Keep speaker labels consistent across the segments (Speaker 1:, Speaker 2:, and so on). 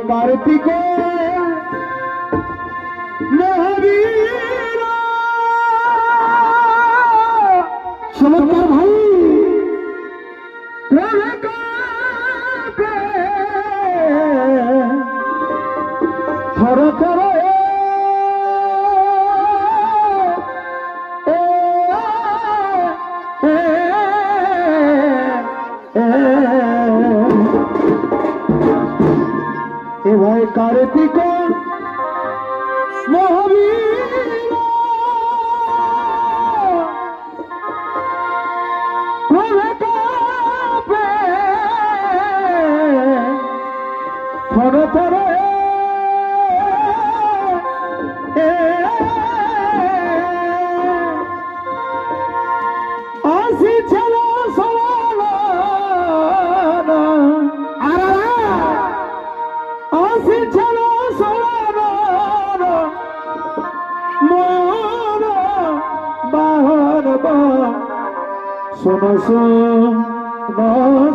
Speaker 1: कार्तिक महावीरा चमत्कार भाई थर थर भाई कार्तिक महावीरा थर थर आसी छला सवाना आसी छला सवाना मोर बाहर बा सुनो सुनो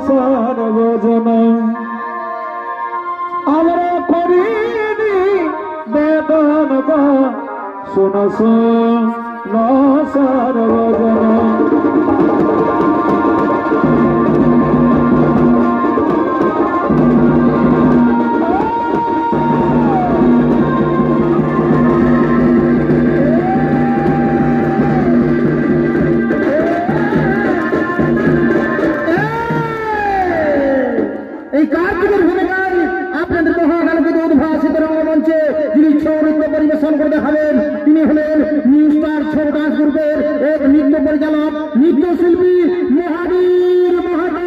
Speaker 1: सर्वजन আমরা করিনি বেদন গা শোনো শোনো সর্বজন এই কার্তিকের ভূমিকায় আপনাদের মহাকালকে উদ্ভাসিত রঙ্গমঞ্চে যিনি ছৌ নৃত্য পরিবেশন করে দেখাবেন তিনি হলেন নিউ স্টার ছৌ ডান্স গ্রুপের এক নৃত্য পরিচালক নৃত্যশিল্পী মহাবীর মাহাতো।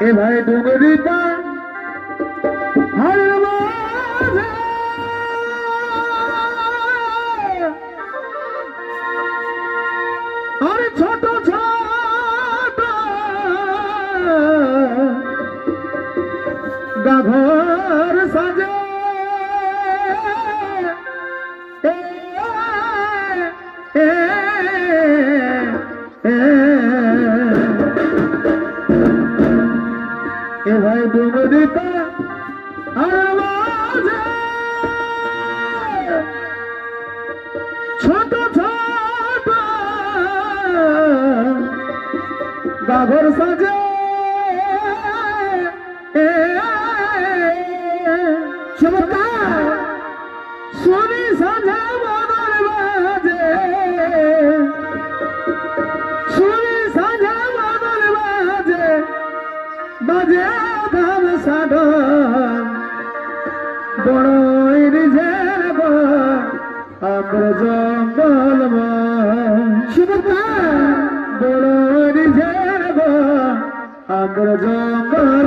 Speaker 1: এ ভাই ডুঙ্গরি পা হার মাঝে আর ছোট ছোট গাঘর সাজে এ ভাই ডুঙ্গরি পা হার মাঝে ছোট ছোট গাঘর সাজে চমৎকার শুনি সাজা বদল বাজে শুনি সাজা বদল বাজে বাজে ধাম সাড বড়ই রিঝেব আমরা জঙ্গল চমৎকার বড়ই রিঝেব আমরা জঙ্গল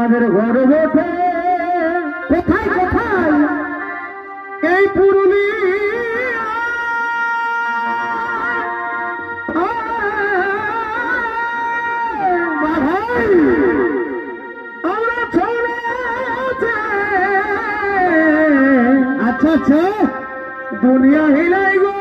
Speaker 1: আমাদের ঘর বটে কোথায় কোথায় এই পুরুলিয়া আমরা চলে আচ্ছা আচ্ছা দুনিয়া হিলাই গো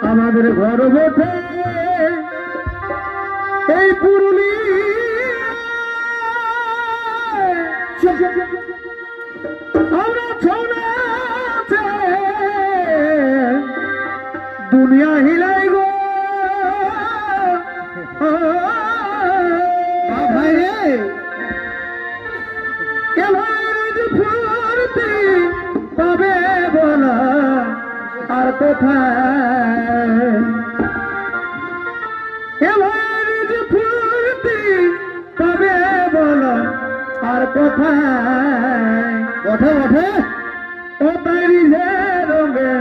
Speaker 1: আমাদের ঘর বটে এই পুরুলিয়া আমরা ছৌনে দুনিয়া হিলাই গো ভাই রে ফুর্তি পাবে বলা আর কোথায় ফুর্তি পাবে বলো আর কোথায় ওঠে ওঠে ও তাই রিঝে রোগে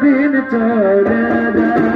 Speaker 1: দিন চলে যায়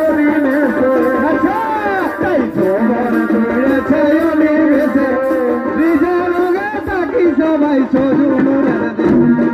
Speaker 1: অনিমেষে আচ্ছা তাই তোমার করেছে অনিমেষে রিজালগে তাকি সবাই সজুনুরের দেশে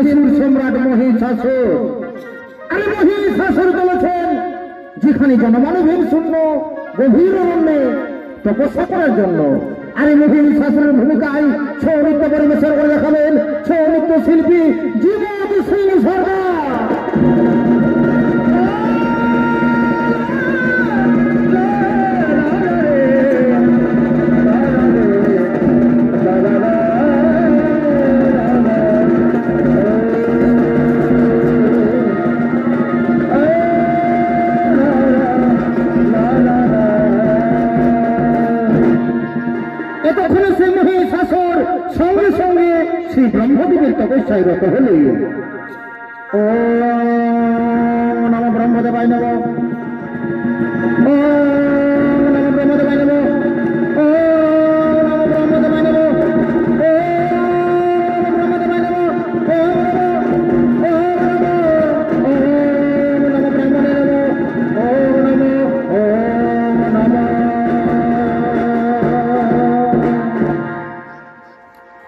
Speaker 1: অসুর সম্রাট মহিষাসুর। আরে মহিষাসুর বলেছেন যেখানে জনমানবহীন শূন্য গভীর অরণ্যে তপস্যা করার জন্য। আরে মহিষাসুরের ভূমিকায় ছৌ নৃত্য পরিবেশন করে দেখাবেন ছৌ নৃত্য শিল্পী জীবন সিং সরকার। এতক্ষণে সেই মহিষাসুর সঙ্গে সঙ্গে শ্রী ব্রহ্মদেবের তপস্যায় রত হলে ও নম ব্রহ্মদেবায় নম, ও নম ব্রহ্মদেবায় নম, ও নম ব্রহ্মদেবায় নম, ও নম ব্রহ্মদেবায় নম, ও নম ব্রহ্মদেবায় নম, ও নম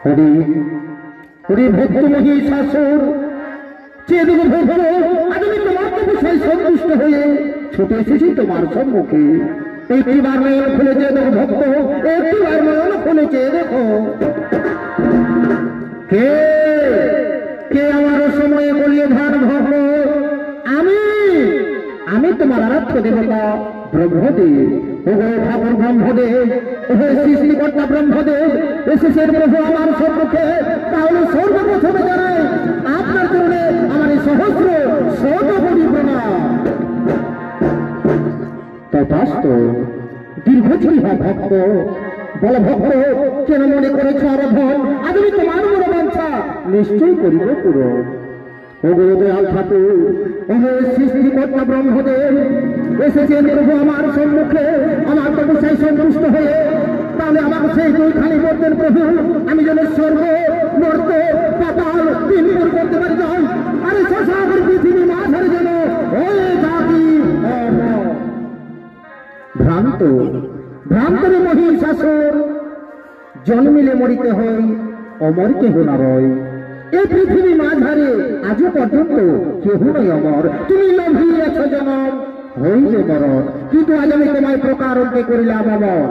Speaker 1: হরি হরি। ভক্ত মহিষাসুর চেয়ে ভেবে আমি তোমার তপস্যায় সন্তুষ্ট হয়ে ছুটে এসেছি তোমার সম্মুখে। একটিবার নয়ন খুলেছে দেখো ভক্ত, একটিবার নয়ন খুলেছে দেখো। কে কে আমার সময়ে বলিয়ে ধান ভক্ত? আমি আমি তোমার আরাধ্য দেবতা ব্রহ্মদেব। ওহে ঠাকুর ব্রহ্মদেব, ওহে সৃষ্টিকর্তা ব্রহ্মদেব, এসেছেন প্রভু আমার সম্মুখে। তাহলে সর্বপ্রথমে জানাই আপনার জন্য আমার এই সহস্র শতকোটি প্রণাম। তথাস্তু। দীর্ঘজীবী হয় ভক্ত। বল ভক্ত, কেন মনে করেছ আরাধন? আজ আমি তোমার মনোবাঞ্ছা নিশ্চয় করিব পূরণ। ও গুরুদয়াল ঠাকুর, ওহে সৃষ্টিকর্তা ব্রহ্মদেব, এসেছেন প্রভু আমার সম্মুখে আমার তপস্যায় সন্তুষ্ট হয়ে। তাহলে আমার সেই দুইখানি বলতেন প্রভু, আমি যেন স্বর্গ মর্ত পাতাল তিনপুর করতে পারি যাই। আরে শশাগর পৃথিবী মাঝারে যেন হয়ে থাকি ভ্রান্ত ভ্রান্তরে মহিষাসুর। জন্মিলে মরিতে হয়, অমর কেহ না রয়। এই পৃথিবী মাঝারে আজও পর্যন্ত কেহ নয় অমর। তুমি লভিয়েছ জনম হইলে মরণ, কিন্তু আজ আমি তোমায় প্রকারকে করিলাম অমর।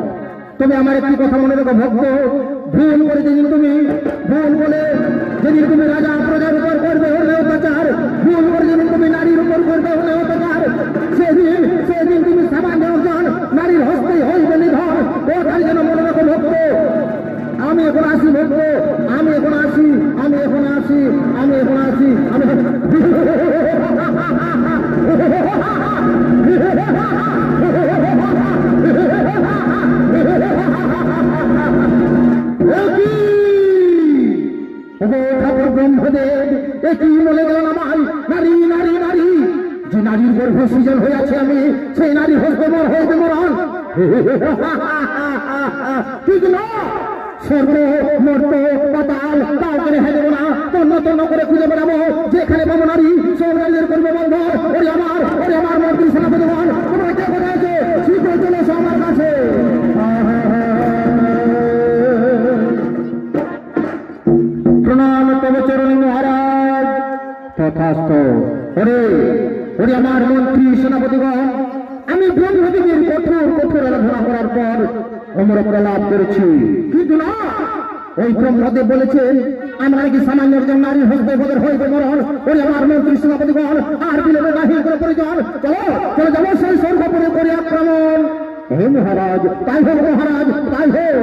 Speaker 1: তবে আমার একটি কথা মনে রেখো ভক্ত, ভুল করে যেদিন তুমি ভুল বলে যেদিন তুমি রাজা প্রজার উপর করবে হলে অত্যাচার, ভুল করে যেদিন তুমি নারীর উপর করবে হলে অত্যাচার, সেদিন তুমি সামান্য একজন নারীর হস্তে হইবে নিধন। ওটাই যেন মনে রেখো ভক্ত। আমি এখন আসি ভক্ত, আমি এখন আসি, আমি এখন আসি, আমি এখন আসি, আমি ঠাকুর ব্রহ্মদেব একই বলে গেলেন আমায়, নারী নারী নারী। যে নারীর গর্ভ সৃজন হয়ে আছে আমি, সেই নারী হস্তে মর হইতে মরণ। ঠিক না? স্বর্গ মর্ত পাতাল কাউকে রেখে দেবো না। তন্ন তন্ন করে খুঁজে বেড়াবো, যেখানে পাবো নারী সব নারীদের করবো বন্ধ। ওরে আমার মন্ত্রী সেনাপতিগণ, তোমরা কে কোথায় আছে? শীঘ্র চলে এসো আমার কাছে। প্রণাম তব চরণে মহারাজ। তথাস্তু। ওরে আমার মন্ত্রী সেনাপতিগণ, আমি ব্রহ্মদেবের কঠোর আরাধনা করার পর অমরত্ব লাভ করেছি, কিন্তু না, ওই ব্রহ্মদেব বলেছেন আমরা নাকি সামান্য একজন নারীর হস্তে বদর হইতে মরণ। ওরে আমার মন্ত্রী সেনাপতিগণ, আর বিলম্বে নাহি কোনো পরিজন। চলো যাবো সেই স্বর্গপুরে করে আক্রমণ। হে মহারাজ, তাই হোক মহারাজ, তাই হোক।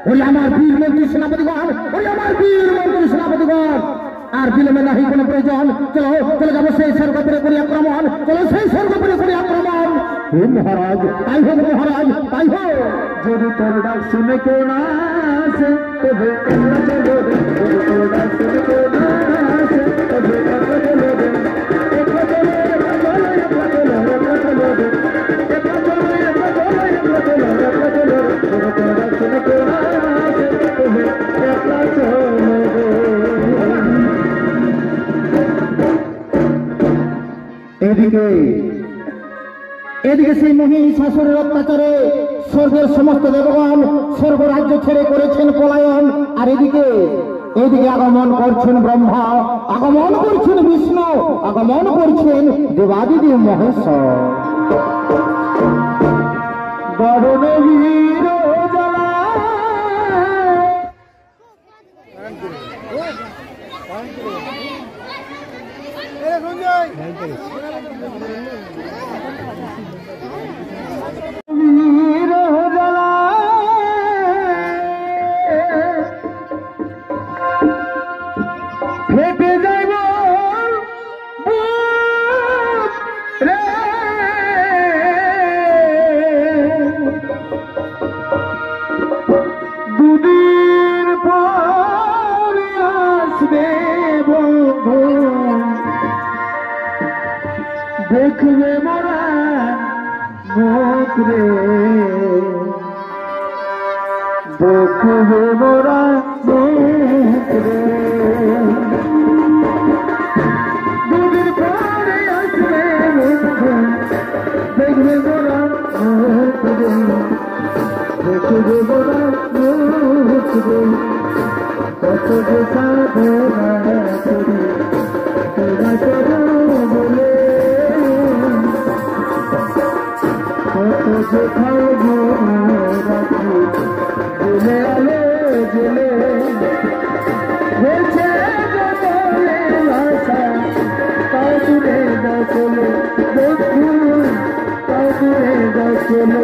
Speaker 1: ওই আমার বীর মন্ত্রী সেনাপতিগণ, ওই আমার বীর মন্ত্রী সেনাপতিগণ, আর বিলম্বে নাহি কোনো প্রয়োজন। চলো চলে যাবো সেই স্বর্গপুরে করি আক্রমণ, চলো সেই স্বর্গপুরে করি আক্রমণ। হে মহারাজ, তাই হোক মহারাজ, তাই হোক।
Speaker 2: যদি তোর ডাক শুনে কেউ না আসে তবে আমরা চলো রে, যদি তোর ডাক শুনে কেউ না আসে তবে আমরা চলো রে। একলা চলো, একলা চলো, একলা চলো, একলা চলো রে। একলা চলো, একলা চলো, একলা চলো, একলা চলো রে। যদি তোর ডাক শুনে কেউ না আসে তবে একলা চলো রে।
Speaker 1: এদিকে সেই মহিষাসুরের অত্যাচারে স্বর্গের সমস্ত দেবগণ স্বর্গ রাজ্য ছেড়ে করেছেন পলায়ন। আর এদিকে আগমন করছেন ব্রহ্মা, আগমন করছেন বিষ্ণু, আগমন করছেন দেবাদিদেব মহেশ্বর।
Speaker 2: বরণ বীর জ্বালা বীর জ্বালা ফেটে যাইব রে। দুদিন পর আসবে বন্ধু, দেখবে মোরা মুখ রে, দেখবে মোরা মুখ রে। দুদিন পরে আসবে বন্ধু, দেখবে মোরা মুখ রে, দেখবে মোরা মুখ রে। কত যে সাধনা করি তোরা করো বলে, কত যে খাবো রাখি জেলে আলো জেলে। হয়েছে বলে ভাষা তাও দূরে দশলে বন্ধু, তাও দূরে দশলে।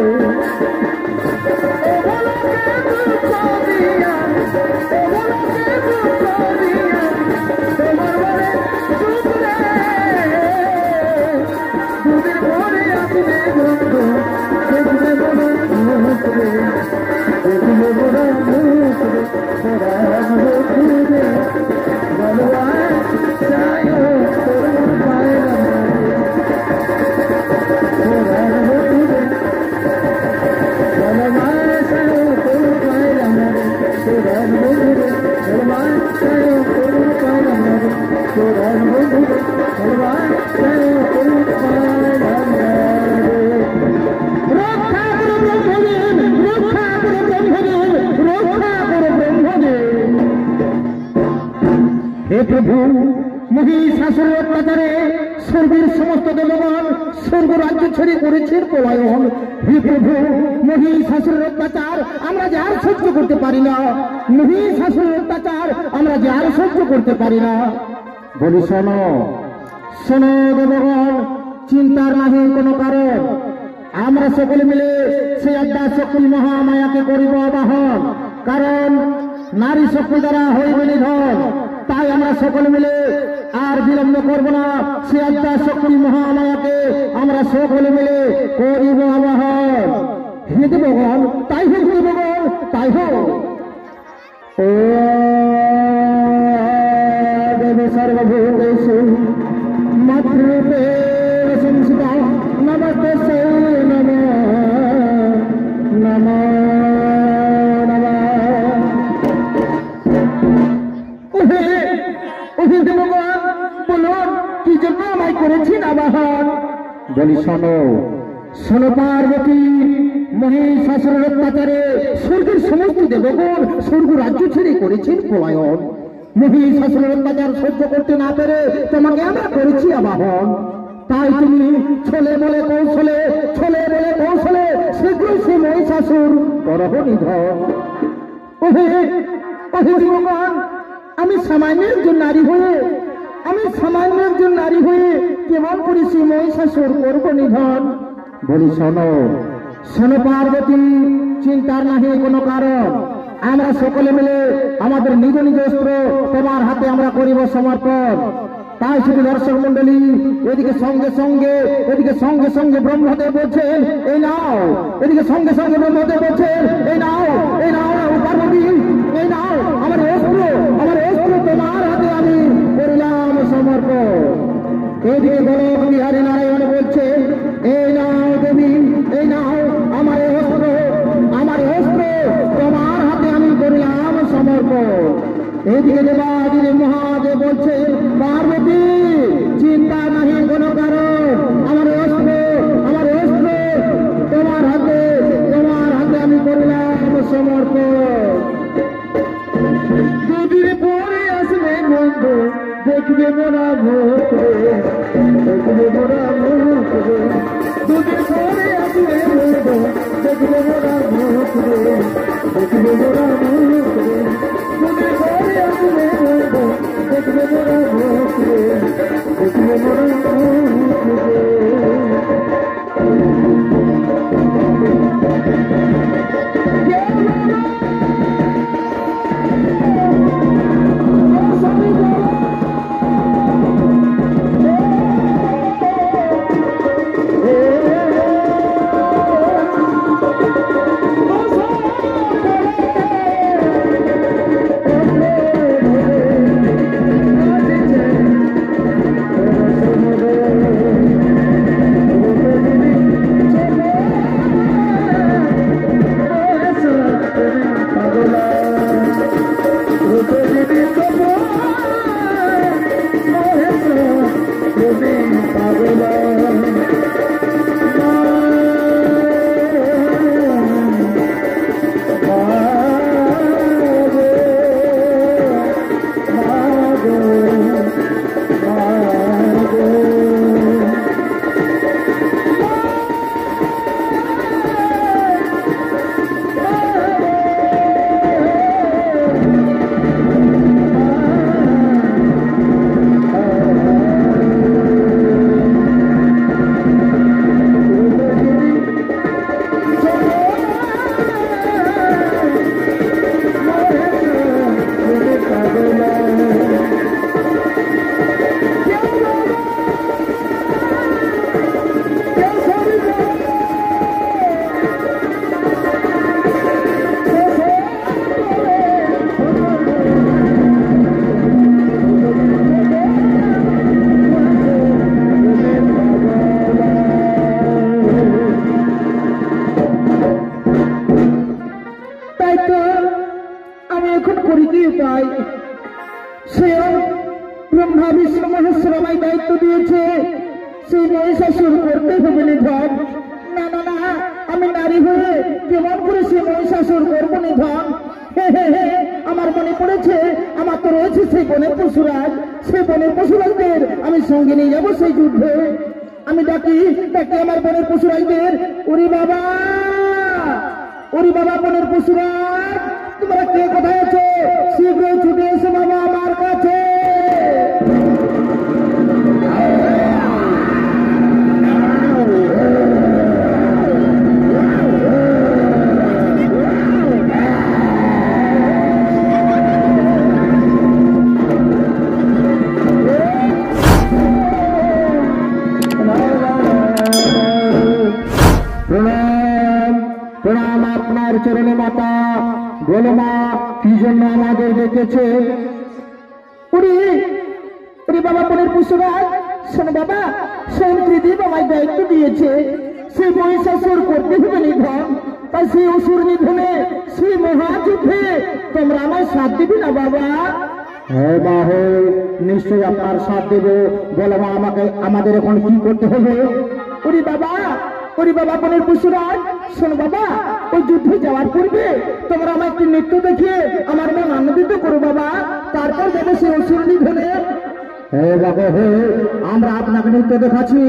Speaker 1: হে প্রভু, মহিষাসুরের অত্যাচারে স্বর্গের সমস্ত দেবগণ স্বর্গ রাজ্য ছেড়ে করেছেন পলায়ন। হে প্রভু, মহিষাসুরের অত্যাচার আমরা যে আর সহ্য করতে পারি না, মহিষাসুরের অত্যাচার আমরা যে আর সহ্য করতে পারি না। বলি শোনো, শোনো দেবগণ, চিন্তার নাহি কোনো কারণ। আমরা সকলে মিলে সেই আদ্যা শক্তি মহামায়াকে করিব আবাহন, কারণ নারী শক্তি দ্বারা হইবে নিধন। তাই আমরা সকলে মিলে আর বিলম্ব করব না, সে আদ্যা শক্তি মহামায়াকে আমরা সকলে মিলে করিব আবাহন। হে দেবগণ, তাই হোক দেবগণ, তাই হোক। ও দেব সর্বভূতেষু মাতৃরূপে সংস্থিতা নমস্তে নমঃ নমঃ নমঃ। দেবগণ বলুন, কি জন্য আমায় করেছেন আবাহন? বলি শোনো, শোনো পার্বতী, মহিষাসুরের অত্যাচারে স্বর্গের সমস্ত দেবগণ স্বর্গ রাজ্য ছেড়ে করেছেন পলায়ন। মহিষাসুরের অত্যাচার সহ্য করতে না পেরে তোমাকে আমরা করেছি আবাহন। তাই তুমি ছলে বলে কৌশলে, ছলে বলে কৌশলে শীঘ্রই সে মহিষাসুর করহ নিধন। ওহে ওহে দেবগণ, আমি সামান্যের একজন নারী হয়ে, আমি সামান্য একজন নারী হয়ে কেমন করে সে মহিষাসুর করব নিধন? বলি শোনো, শোনো পার্বতী, চিন্তার নাহি কোনো কারণ। আমরা সকলে মিলে আমাদের নিজ নিজ অস্ত্র তোমার হাতে আমরা করিব সমর্পণ। তাই শুধু দর্শক মন্ডলী, এদিকে সঙ্গে সঙ্গে ব্রহ্মদেব বলছেন এই নাও, এদিকে সঙ্গে সঙ্গে ব্রহ্মদেব বলছেন এই নাও পার্বতী, এই নাও আমার অস্ত্র তোমার হাতে আমি করিলাম সমর্পণ। এদিকে গোলক বিহারী নারায়ণ বলছে এই নাও দেবী, এই নাও আমার অস্ত্র তোমার হাতে আমি করিলাম সমর্পণ। এদিকে দেবাদিদেব মহাদেব বলছে পার্বতী চিন্তা নাহি কোনো কারণ, আমার অস্ত্র তোমার হাতে আমি করিলাম সমর্পণ।
Speaker 2: দুদিন পরে আসবে বন্ধ, দেখবে মোরা মুখ রে, দেখবে মোরা মুখ রে। দুদিন পরে আসবে বন্ধ, দেখবে মোরা মুখ রে, দেখবে মোরা মুখ রে। দুদিন পরে আসবে বন্ধ, দেখবে মোরা মুখ রে, দেখবে মোরা মুখ রে।
Speaker 1: ব্রহ্মা বিষ্ণু মহেশ্বর আমায় দায়িত্ব দিয়েছে সেই মহিষাসুর করতে হবে নিধন। না না না, আমি নারী হয়ে কেমন করে সেই মহিষাসুর করবো নিধন? আমার মনে পড়েছে আমার তো রয়েছে সেই বনের পশুরাজ, সেই বনের পশুরাজদের আমি সঙ্গে নিয়ে যাবো সেই যুদ্ধে। আমি ডাকি আমার বনের পশুরাজদের, ওরে বাবা বনের পশুরাজ, তোমরা কে কোথায় আছো? শীঘ্রই ছুটে এসো বাবা আমার কাছে। প্রণাম আপনার চরণে মাতা। গোলমা কি জন্য আমাদের ডেকেছে? বাবা বনের পশুরাজ, শোনো বাবা, সেই ত্রিদেব আমায় দায়িত্ব দিয়েছে সেই মহিষাসুর করতে হবে নিধন। তাই সেই অসুর নিধনে সেই মহাযুদ্ধে তোমরা আমায় সাথ দিবি না বাবা? হ্যাঁ মা, নিশ্চয়ই আপনার সাথ দেব। বলো মা, আমাদের এখন কি করতে হবে? ওরে বাবা বনের পশুরাজ, শোনো বাবা, ওই যুদ্ধে যাওয়ার পূর্বে তোমরা আমার একটি নৃত্য দেখিয়ে আমার মন আনন্দিত করো বাবা, তারপর যাবে সেই অসুর নিধনে। হ্যাঁ বাবা, আমরা আপনাকে নৃত্য দেখাচ্ছি।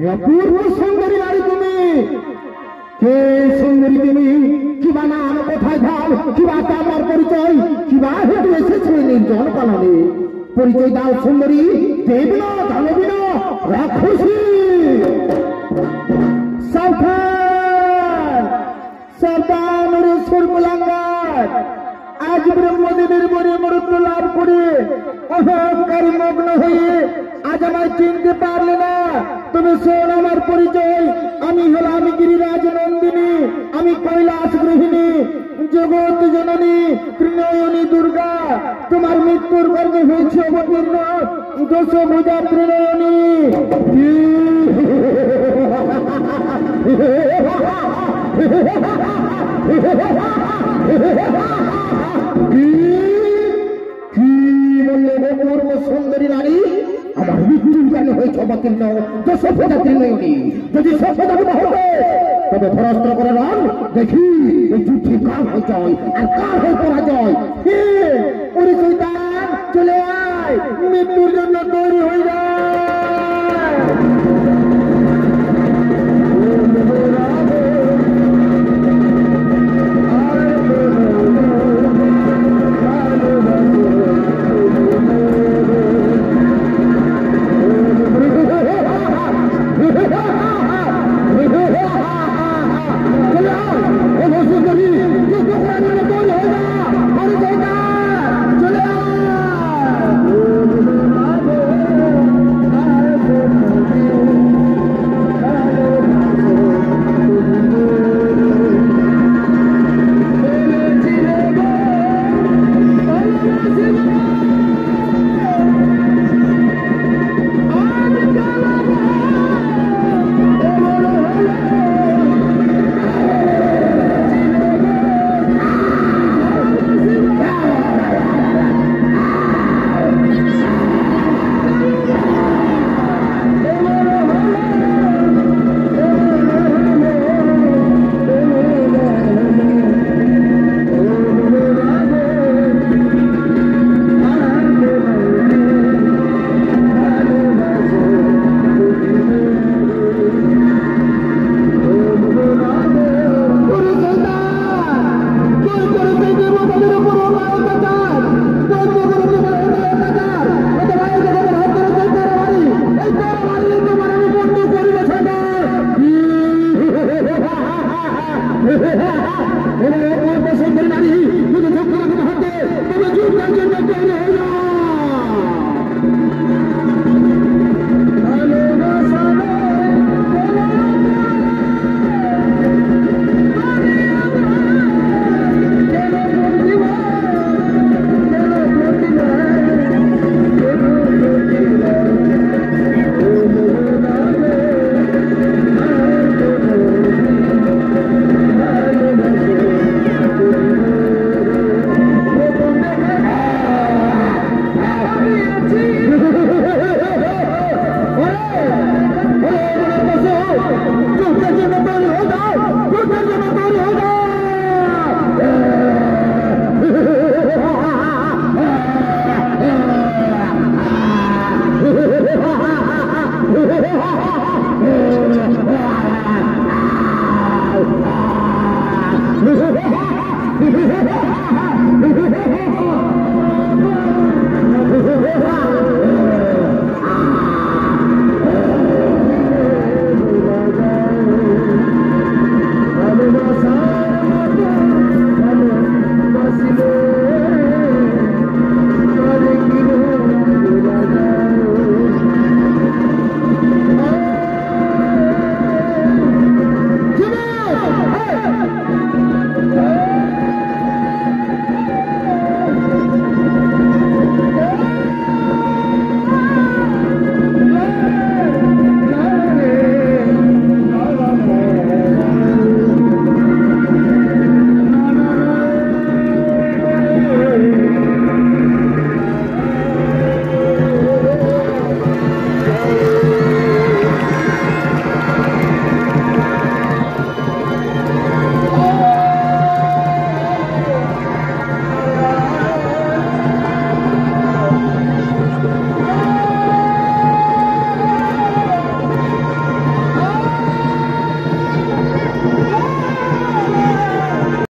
Speaker 1: অপূর্ব সুন্দরী নারী তুমি, কে সুন্দরী তুমি? কিবা নাম, কোথায় যাও, কিবা তোমার পরিচয়, কিবা হেতু এসেছে নির্জন পালনে? পরিচয় দাও সুন্দরী, দেব না, দানবী না, রাক্ষসী। সাবধান সাবধান রে সর্বলাঙ্গার, আজ ব্রহ্মদেবের বরে মরত্ব লাভ করে অহংকারী মগ্ন হয়ে আজ আমায় চিনতে পারলে না। তুমি শোন আমার পরিচয়, আমি হলাম গিরিরাজ নন্দিনী, আমি কৈলাস গৃহিণী, জগৎ জননী, ত্রিনয়নী দুর্গা। তোমার মৃত্যুর গর্ভে হয়েছে অবতীর্ণ দশভুজা ত্রিনয়নী। কি বললে অপূর্ব সুন্দরী নারী? আমার মৃত্যুর কেন হয়েছে অবতীর্ণ দশভুজা ত্রিনয়নী? যদি সভ্যতা হবে তবে ধরাস্ত্র করে রান, দেখি এই যুদ্ধে কার হয়ে জয় আর কার হয়ে পরাজয়। ওরে শয়তান, চলে আয়, মৃত্যুর জন্য তৈরি হয়ে যায়।